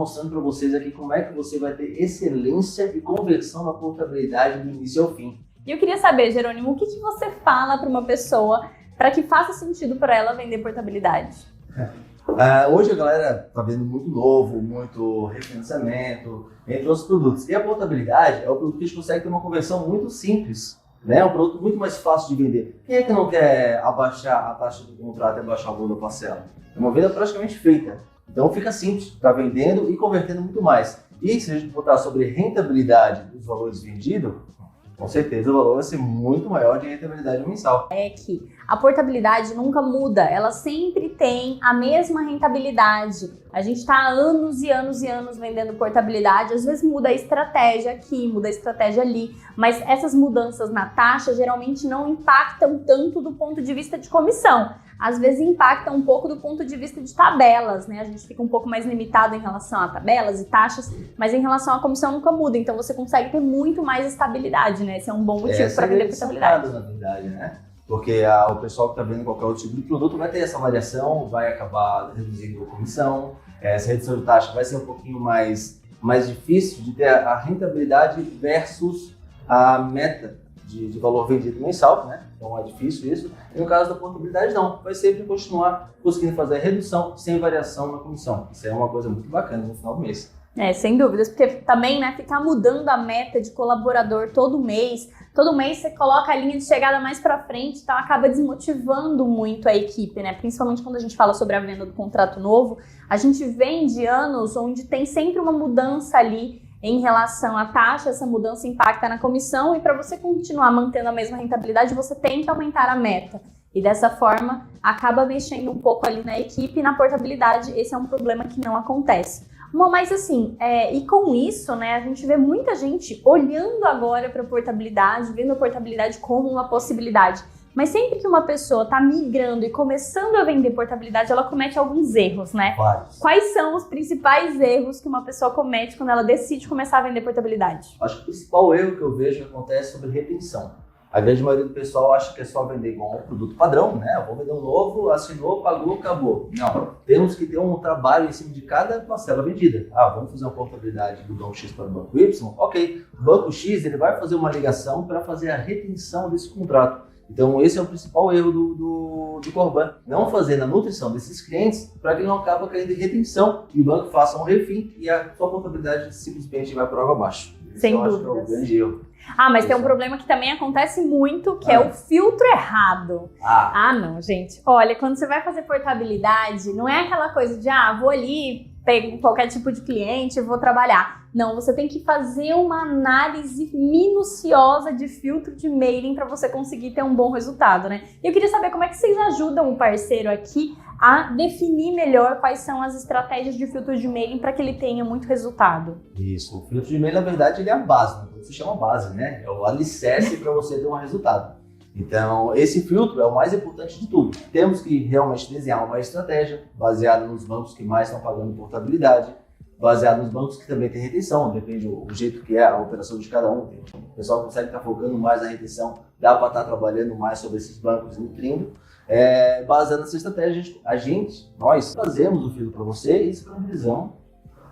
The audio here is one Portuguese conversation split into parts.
mostrando para vocês aqui como é que você vai ter excelência e conversão na portabilidade do início ao fim. E eu queria saber, Jerônimo, o que você fala para uma pessoa para que faça sentido para ela vender portabilidade? Hoje a galera está vendo muito novo, muito refinanciamento, entre outros produtos. E a portabilidade é o produto que a gente consegue ter uma conversão muito simples, né? É um produto muito mais fácil de vender. Quem é que não quer abaixar a taxa do contrato e abaixar o valor da parcela? É uma venda praticamente feita. Então fica simples, está vendendo e convertendo muito mais. E se a gente botar sobre rentabilidade dos valores vendidos, com certeza o valor vai ser muito maior de rentabilidade mensal. É que a portabilidade nunca muda, ela sempre tem a mesma rentabilidade. A gente está há anos e anos e anos vendendo portabilidade, às vezes muda a estratégia aqui, muda a estratégia ali, mas essas mudanças na taxa geralmente não impactam tanto do ponto de vista de comissão. Às vezes impacta um pouco do ponto de vista de tabelas, né? A gente fica um pouco mais limitado em relação a tabelas e taxas, mas em relação à comissão nunca muda, então você consegue ter muito mais estabilidade, né? Esse é um bom motivo para vender portabilidade. Na verdade, né? Porque o pessoal que está vendo qualquer outro tipo de produto vai ter essa variação, vai acabar reduzindo a comissão, essa redução de taxa vai ser um pouquinho mais difícil de ter a rentabilidade versus a meta de valor vendido mensal, né? Então é difícil isso. E no caso da portabilidade não, vai sempre continuar conseguindo fazer a redução sem variação na comissão. Isso é uma coisa muito bacana no final do mês. Sem dúvidas, porque também, né, ficar mudando a meta de colaborador todo mês você coloca a linha de chegada mais para frente, então acaba desmotivando muito a equipe, né? Principalmente quando a gente fala sobre a venda do contrato novo, a gente vem de anos onde tem sempre uma mudança ali em relação à taxa, essa mudança impacta na comissão e para você continuar mantendo a mesma rentabilidade, você tem que aumentar a meta. E dessa forma, acaba mexendo um pouco ali na equipe e na portabilidade, esse é um problema que não acontece. Mas assim, e com isso, né, a gente vê muita gente olhando agora para a portabilidade, vendo a portabilidade como uma possibilidade. Mas sempre que uma pessoa está migrando e começando a vender portabilidade, ela comete alguns erros, né? Vários. Quais são os principais erros que uma pessoa comete quando ela decide começar a vender portabilidade? Acho que o principal erro que eu vejo que acontece sobre retenção. A grande maioria do pessoal acha que é só vender igual um produto padrão, né? Eu vou vender um novo, assinou, pagou, acabou. Não, temos que ter um trabalho em cima de cada parcela vendida. Vamos fazer uma portabilidade do banco X para o banco Y? Ok, o banco X ele vai fazer uma ligação para fazer a retenção desse contrato. Então esse é o principal erro do Corban. Não fazer a nutrição desses clientes para que não acabe caindo em retenção e o banco faça um refim e a sua portabilidade simplesmente vai por água abaixo. Sem eu dúvidas. Acho que é o grande erro. Mas tem um problema que também acontece muito, que é o filtro errado. Não, gente. Olha, quando você vai fazer portabilidade, não é aquela coisa de, vou ali, pego qualquer tipo de cliente e vou trabalhar. Não, você tem que fazer uma análise minuciosa de filtro de mailing para você conseguir ter um bom resultado, né? E eu queria saber como é que vocês ajudam o parceiro aqui a definir melhor quais são as estratégias de filtro de mailing para que ele tenha muito resultado. Isso, o filtro de mailing, na verdade, ele é a base, né? Se chama base, né? É o alicerce para você ter um resultado. Então, esse filtro é o mais importante de tudo. Temos que realmente desenhar uma estratégia baseada nos bancos que mais estão pagando portabilidade, baseado nos bancos que também tem retenção, depende do jeito que é a operação de cada um. O pessoal consegue estar focando mais na retenção, dá para estar trabalhando mais sobre esses bancos, nutrindo. Baseado nessa estratégia, nós fazemos o filtro para você e disponibilizamos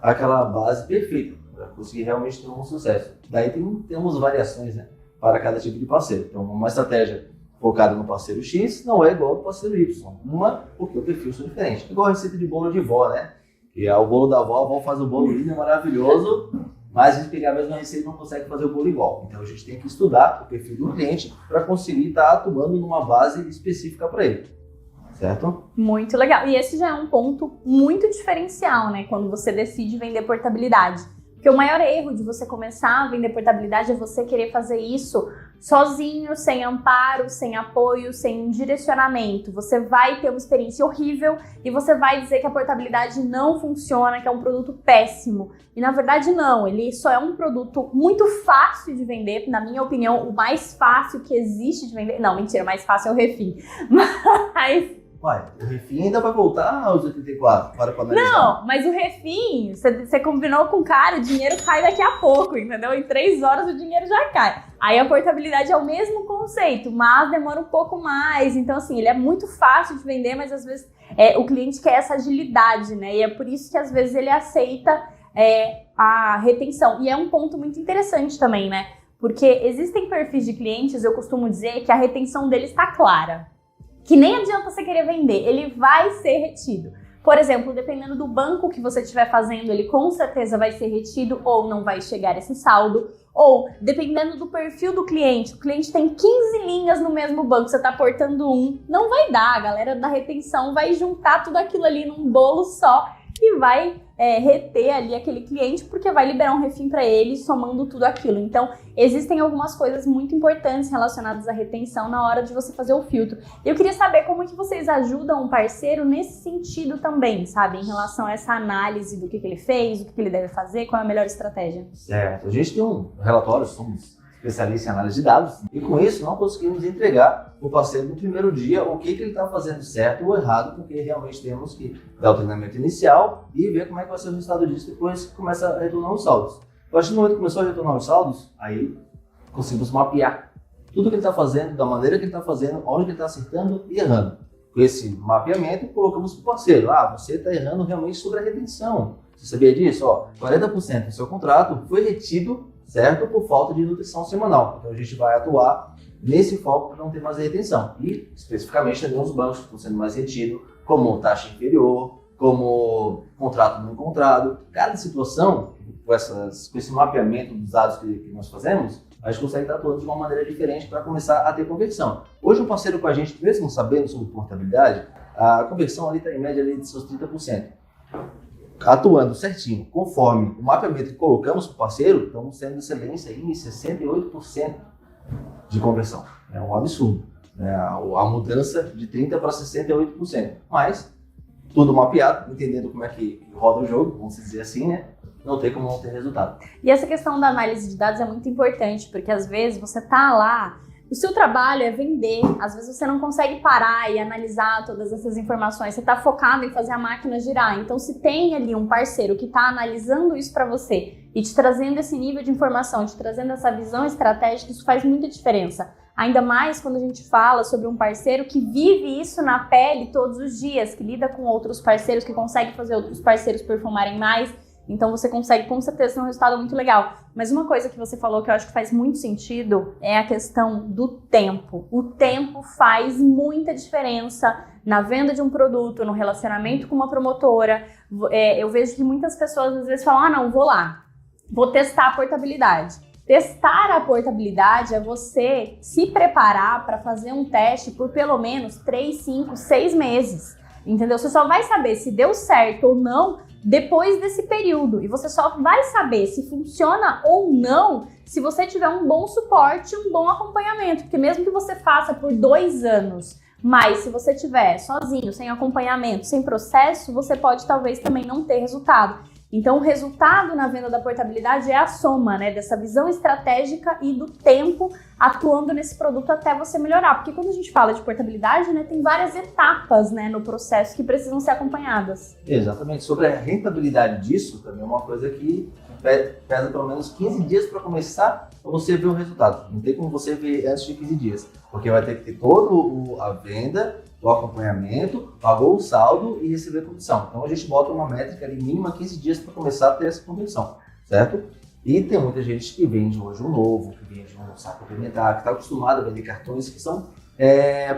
aquela base perfeita para conseguir realmente ter um sucesso. Daí temos variações, né, para cada tipo de parceiro. Então, uma estratégia focada no parceiro X não é igual ao parceiro Y. Porque o perfil são diferentes. Igual a receita de bolo de vó, né? Que é o bolo da avó, a avó faz o bolo lindo, maravilhoso, mas a gente pegar a mesma receita não consegue fazer o bolo igual. Então a gente tem que estudar o perfil do cliente para conseguir estar atuando numa base específica para ele. Certo? Muito legal. E esse já é um ponto muito diferencial, né? Quando você decide vender portabilidade. Porque o maior erro de você começar a vender portabilidade é você querer fazer isso sozinho, sem amparo, sem apoio, sem direcionamento. Você vai ter uma experiência horrível e você vai dizer que a portabilidade não funciona, que é um produto péssimo. E na verdade não, ele só é um produto muito fácil de vender, na minha opinião, o mais fácil que existe de vender. Não, mentira, o mais fácil é o refim. Mas... o refim ainda vai voltar aos 84 para analisar. Não, mas o refim, você combinou com o cara, o dinheiro cai daqui a pouco, entendeu? Em 3 horas o dinheiro já cai. Aí a portabilidade é o mesmo conceito, mas demora um pouco mais. Então, assim, ele é muito fácil de vender, mas às vezes o cliente quer essa agilidade, né? E é por isso que às vezes ele aceita a retenção. E é um ponto muito interessante também, né? Porque existem perfis de clientes, eu costumo dizer, que a retenção deles está clara. Que nem adianta você querer vender, ele vai ser retido. Por exemplo, dependendo do banco que você estiver fazendo, ele com certeza vai ser retido ou não vai chegar esse saldo. Ou, dependendo do perfil do cliente, o cliente tem 15 linhas no mesmo banco, você está aportando não vai dar. A galera da retenção vai juntar tudo aquilo ali num bolo só e vai reter ali aquele cliente, porque vai liberar um refim para ele, somando tudo aquilo. Então, existem algumas coisas muito importantes relacionadas à retenção na hora de você fazer o filtro. Eu queria saber como que vocês ajudam um parceiro nesse sentido também, sabe? Em relação a essa análise do que ele fez, o que ele deve fazer, qual é a melhor estratégia. Certo. A gente tem um relatório, somos especialistas em análise de dados, e com isso não conseguimos entregar o parceiro no primeiro dia o que ele está fazendo certo ou errado, porque realmente temos que dar o treinamento inicial e ver como é que vai ser o resultado disso depois que começa a retornar os saldos. A partir do momento que começou a retornar os saldos, aí conseguimos mapear tudo que ele está fazendo, da maneira que ele está fazendo, onde ele está acertando e errando. Com esse mapeamento, colocamos para o parceiro, você está errando realmente sobre a retenção. Você sabia disso? 40% do seu contrato foi retido, certo? Por falta de nutrição semanal. Então a gente vai atuar nesse foco para não ter mais retenção. E especificamente também os bancos que estão sendo mais retidos, como taxa inferior, como contrato não encontrado. Cada situação, com esse mapeamento dos dados que nós fazemos, a gente consegue estar atuando de uma maneira diferente para começar a ter conversão. Hoje um parceiro com a gente, mesmo sabendo sobre portabilidade, a conversão ali está em média ali de seus 30%. Atuando certinho, conforme o mapeamento que colocamos para o parceiro, estamos tendo excelência aí em 68% de conversão. É um absurdo, né? A mudança de 30% para 68%. Mas, tudo mapeado, entendendo como é que roda o jogo, vamos dizer assim, né? Não tem como não ter resultado. E essa questão da análise de dados é muito importante, porque às vezes você tá lá, o seu trabalho é vender, às vezes você não consegue parar e analisar todas essas informações, você está focado em fazer a máquina girar. Então, se tem ali um parceiro que está analisando isso para você e te trazendo esse nível de informação, te trazendo essa visão estratégica, isso faz muita diferença. Ainda mais quando a gente fala sobre um parceiro que vive isso na pele todos os dias, que lida com outros parceiros, que consegue fazer outros parceiros performarem mais. Então você consegue com certeza ter um resultado muito legal. Mas uma coisa que você falou que eu acho que faz muito sentido é a questão do tempo. O tempo faz muita diferença na venda de um produto, no relacionamento com uma promotora. Eu vejo que muitas pessoas às vezes falam, não, vou testar a portabilidade. Testar a portabilidade é você se preparar para fazer um teste por pelo menos 3, 5, 6 meses. Entendeu? Você só vai saber se deu certo ou não depois desse período. E você só vai saber se funciona ou não se você tiver um bom suporte, um bom acompanhamento. Porque mesmo que você faça por 2 anos, mas se você tiver sozinho, sem acompanhamento, sem processo, você pode talvez também não ter resultado. Então, o resultado na venda da portabilidade é a soma, né, dessa visão estratégica e do tempo atuando nesse produto até você melhorar. Porque quando a gente fala de portabilidade, né, tem várias etapas, né, no processo que precisam ser acompanhadas. Exatamente. Sobre a rentabilidade disso, também é uma coisa que pesa pelo menos 15 dias para começar para você ver o resultado. Não tem como você ver antes de 15 dias, porque vai ter que ter toda a venda, o acompanhamento, pagou o saldo e receber a comissão. Então a gente bota uma métrica ali mínima 15 dias para começar a ter essa comissão, certo? E tem muita gente que vende hoje um novo, que vende um saco complementar, que está acostumado a vender cartões que são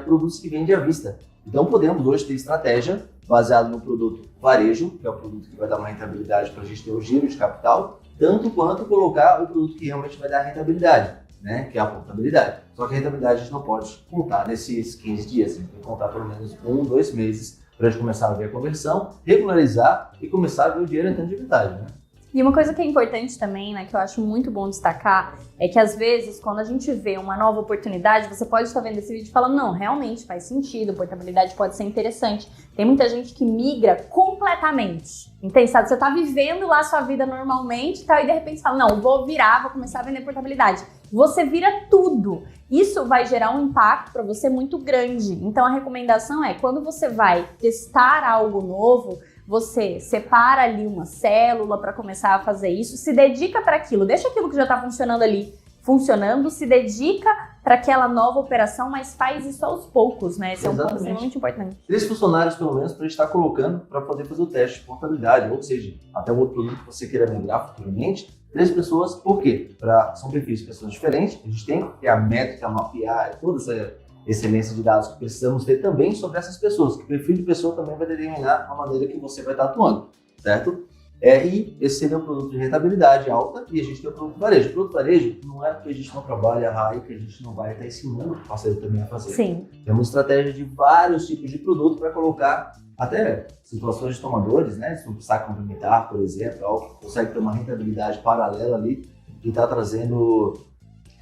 produtos que vende à vista. Então podemos hoje ter estratégia baseada no produto varejo, que é o produto que vai dar uma rentabilidade para a gente ter o giro de capital, tanto quanto colocar o produto que realmente vai dar rentabilidade, né, que é a portabilidade. Só que a rentabilidade a gente não pode contar nesses 15 dias, a gente tem que contar pelo menos 1, 2 meses para a gente começar a ver a conversão, regularizar e começar a ver o dinheiro entrando de verdade, né? E uma coisa que é importante também, né, que eu acho muito bom destacar, é que às vezes, quando a gente vê uma nova oportunidade, você pode estar vendo esse vídeo e falando, não, realmente faz sentido, portabilidade pode ser interessante. Tem muita gente que migra completamente, entende? Sabe? Você está vivendo lá a sua vida normalmente e tal, e de repente você fala, não, vou começar a vender portabilidade. Você vira tudo. Isso vai gerar um impacto para você muito grande. Então a recomendação é, quando você vai testar algo novo, você separa ali uma célula para começar a fazer isso, se dedica para aquilo, deixa aquilo que já está funcionando ali funcionando, se dedica para aquela nova operação, mas faz isso aos poucos, né? Esse é um ponto extremamente importante. 3 funcionários, pelo menos, para a gente estar colocando para poder fazer o teste de portabilidade, ou seja, até o outro produto que você queira migrar futuramente. 3 pessoas, por quê? São perfis de pessoas diferentes, a gente tem que a métrica, mapear, toda essa excelência de dados que precisamos ter também sobre essas pessoas, que o perfil de pessoa também vai determinar a maneira que você vai estar atuando, certo? E esse seria um produto de rentabilidade alta e a gente tem o produto varejo. O produto varejo não é porque a gente não trabalha RAI que a gente não vai estar ensinando o parceiro também a fazer. Sim. Temos estratégia de vários tipos de produto para colocar até situações de tomadores, né? Se um saco complementar, por exemplo, algo que consegue ter uma rentabilidade paralela ali e está trazendo,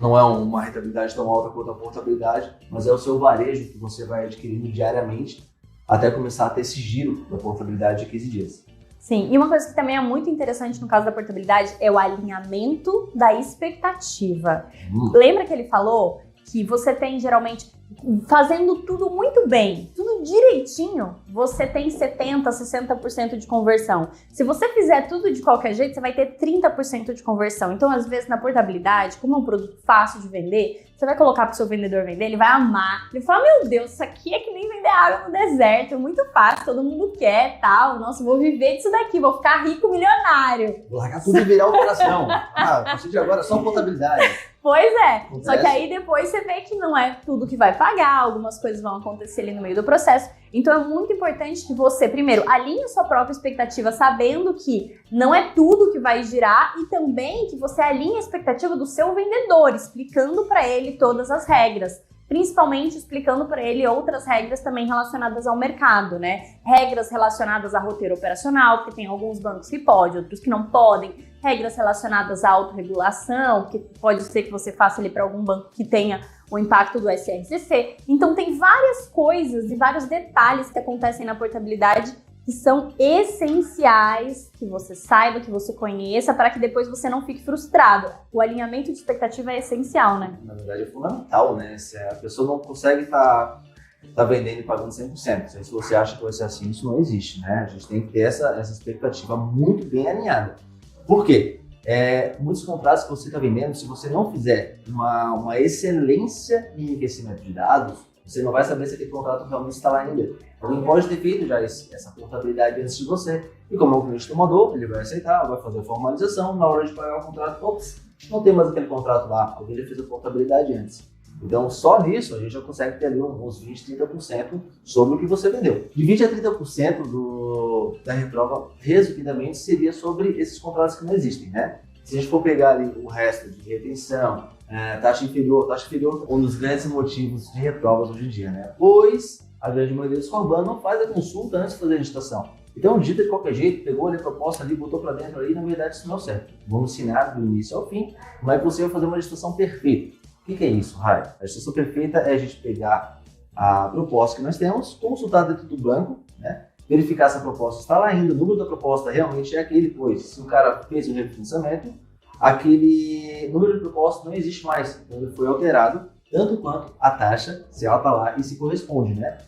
não é uma rentabilidade tão alta quanto a portabilidade, mas é o seu varejo que você vai adquirindo diariamente até começar a ter esse giro da portabilidade de 15 dias. Sim, e uma coisa que também é muito interessante no caso da portabilidade é o alinhamento da expectativa. Lembra que ele falou que você tem geralmente, fazendo tudo muito bem, tudo direitinho, você tem 70%, 60% de conversão. Se você fizer tudo de qualquer jeito, você vai ter 30% de conversão. Então, às vezes, na portabilidade, como é um produto fácil de vender, você vai colocar para o seu vendedor vender, ele vai amar. Ele fala, meu Deus, isso aqui é que nem vender água no deserto, é muito fácil, todo mundo quer, tal. Nossa, vou viver disso daqui, vou ficar rico, milionário. Vou largar tudo e virar operação. A partir de agora, só portabilidade. Pois é, Acontece. Só que aí depois você vê que não é tudo que vai pagar, algumas coisas vão acontecer ali no meio do processo. Então é muito importante que você, primeiro, alinhe a sua própria expectativa, sabendo que não é tudo que vai girar e também que você alinhe a expectativa do seu vendedor, explicando para ele todas as regras. Principalmente explicando para ele outras regras também relacionadas ao mercado, né? Regras relacionadas a roteiro operacional, porque tem alguns bancos que podem, outros que não podem. Regras relacionadas à autorregulação, que pode ser que você faça ali para algum banco que tenha o impacto do SRCC. Então tem várias coisas e vários detalhes que acontecem na portabilidade que são essenciais, que você saiba, que você conheça, para que depois você não fique frustrado. O alinhamento de expectativa é essencial, né? Na verdade é fundamental, né? Se a pessoa não consegue estar vendendo e pagando 100%. Se você acha que vai ser assim, isso não existe, né? A gente tem que ter essa expectativa muito bem alinhada. Por quê? Muitos contratos que você está vendendo, se você não fizer uma excelência em enriquecimento de dados, você não vai saber se aquele contrato realmente está lá ainda. Alguém pode ter feito já essa portabilidade antes de você. E como é um cliente tomador, ele vai aceitar, vai fazer a formalização. Na hora de pagar o contrato, ops, não tem mais aquele contrato lá. Alguém já fez a portabilidade antes. Então, só nisso, a gente já consegue ter ali uns 20%, 30% sobre o que você vendeu. De 20% a 30% da reprova, resumidamente, seria sobre esses contratos que não existem, né? Se a gente for pegar ali o resto de retenção, taxa inferior é um dos grandes motivos de reprovas hoje em dia, né? Pois a grande maioria dos corbanos não faz a consulta antes de fazer a licitação. Então, digita de qualquer jeito, pegou ali a proposta ali, botou para dentro ali, na verdade isso não é certo. Vamos ensinar do início ao fim, como é possível fazer uma licitação perfeita. O que é isso, Rai? A licitação perfeita é a gente pegar a proposta que nós temos, consultar dentro do banco, né? Verificar se a proposta está lá ainda, o número da proposta realmente é aquele, pois se o cara fez o refinanciamento, aquele número de proposta não existe mais, então ele foi alterado, tanto quanto a taxa, se ela está lá e se corresponde, né?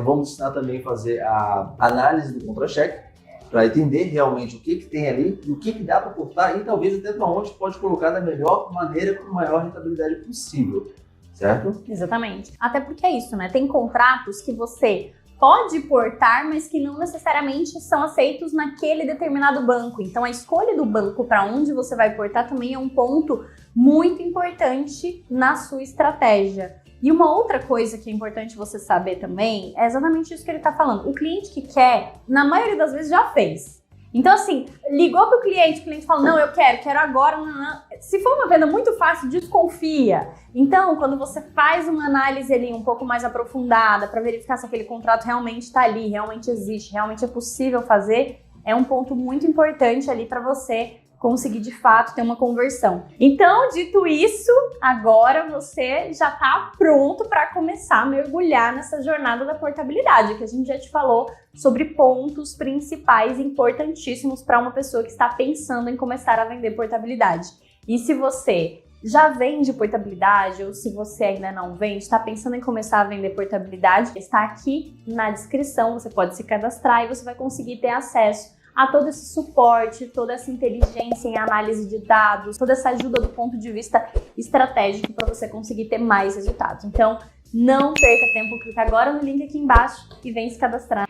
Vamos ensinar também a fazer a análise do contra-cheque, para entender realmente o que tem ali e o que dá para cortar e talvez até para onde pode colocar da melhor maneira com a maior rentabilidade possível, certo? Exatamente. Até porque é isso, né? Tem contratos que você pode portar, mas que não necessariamente são aceitos naquele determinado banco. Então, a escolha do banco para onde você vai portar também é um ponto muito importante na sua estratégia. E uma outra coisa que é importante você saber também é exatamente isso que ele está falando. O cliente que quer, na maioria das vezes, já fez. Então, assim, ligou para o cliente fala, não, eu quero agora. Não. Se for uma venda muito fácil, desconfia. Então, quando você faz uma análise ali um pouco mais aprofundada para verificar se aquele contrato realmente está ali, realmente existe, realmente é possível fazer, é um ponto muito importante ali para você conseguir de fato ter uma conversão. Então, dito isso, agora você já está pronto para começar a mergulhar nessa jornada da portabilidade, que a gente já te falou sobre pontos principais importantíssimos para uma pessoa que está pensando em começar a vender portabilidade. E se você já vende portabilidade ou se você ainda não vende, está pensando em começar a vender portabilidade, está aqui na descrição, você pode se cadastrar e você vai conseguir ter acesso a todo esse suporte, toda essa inteligência em análise de dados, toda essa ajuda do ponto de vista estratégico para você conseguir ter mais resultados. Então, não perca tempo, clica agora no link aqui embaixo e vem se cadastrar.